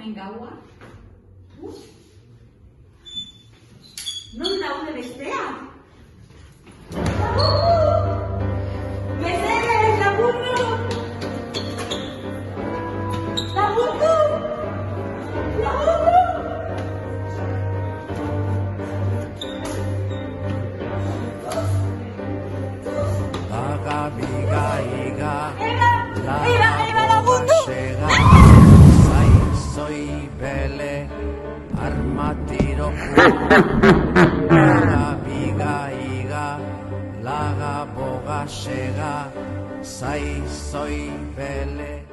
hemen gaua. Non daude besteak? Mesedez, lagundu! Lagundu! Lagundu! Laga, biga, iga, Eba, lagundu! sega, zai, zoi, bele, armatiro, laga, biga, iga, laga, boga, sega, zai, zoi, bele,